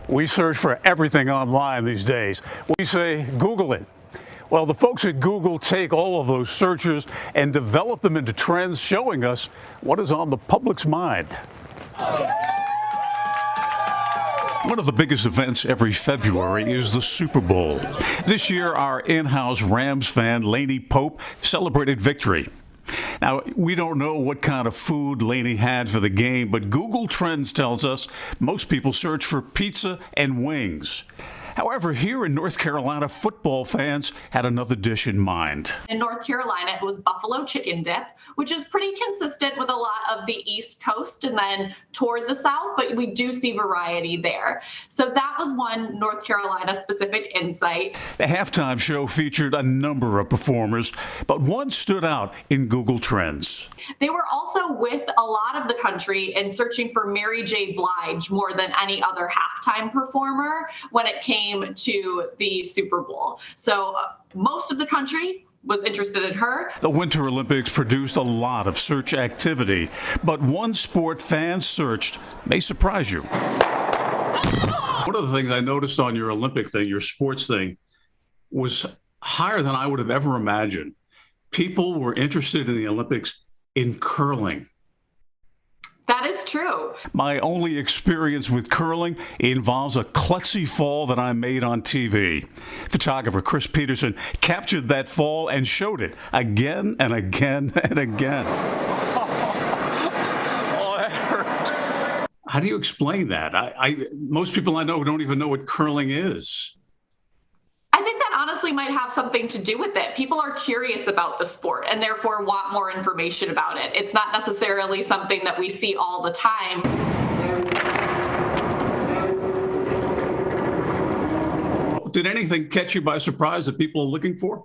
We search for everything online these days. We say, Google it. Well, the folks at Google take all of those searches and develop them into trends, showing us what is on the public's mind. One of the biggest events every February is the Super Bowl. This year, our in-house Rams fan, Lainey Pope, celebrated victory. Now, we don't know what kind of food Lainey had for the game, but Google Trends tells us most people search for pizza and wings. However, here in North Carolina, football fans had another dish in mind. In North Carolina, it was buffalo chicken dip, which is pretty consistent with a lot of the East Coast and then toward the South, but we do see variety there. So that was one North Carolina specific insight. The halftime show featured a number of performers, but one stood out in Google Trends. They were also with a lot of the country and searching for Mary J. Blige more than any other halftime performer when it came to the Super Bowl. So most of the country was interested in her. The Winter Olympics produced a lot of search activity, but one sport fans searched may surprise you. One of the things I noticed on your Olympic thing, your sports thing, was higher than I would have ever imagined. People were interested in the Olympics in curling. That is true. My only experience with curling involves a klutzy fall that I made on TV. Photographer Chris Peterson captured that fall and showed it again and again and again. Oh, that hurt. How do you explain that? Most people I know don't even know what curling is. I think that honestly might have something to do with it. People are curious about the sport and therefore want more information about it. It's not necessarily something that we see all the time. Did anything catch you by surprise that people are looking for?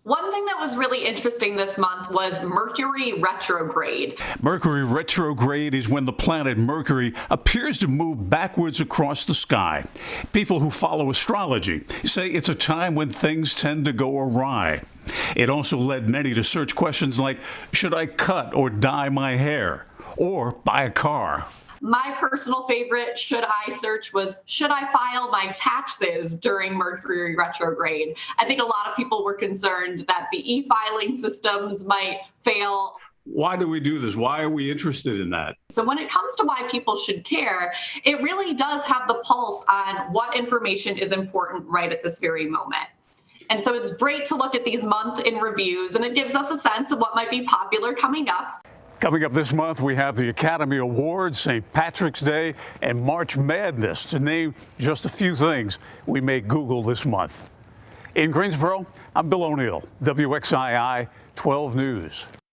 One thing that was really interesting this month was Mercury retrograde. Mercury retrograde is when the planet Mercury appears to move backwards across the sky. People who follow astrology say it's a time when things tend to go awry. It also led many to search questions like, should I cut or dye my hair? Or buy a car? My personal favorite should I search was, should I file my taxes during Mercury retrograde? I think a lot of people were concerned that the e-filing systems might fail. Why do we do this? Why are we interested in that? So when it comes to why people should care, it really does have the pulse on what information is important right at this very moment. And so it's great to look at these month in reviews, and it gives us a sense of what might be popular coming up. Coming up this month, we have the Academy Awards, St. Patrick's Day, and March Madness, to name just a few things we may Google this month. In Greensboro, I'm Bill O'Neill, WXII 12 News.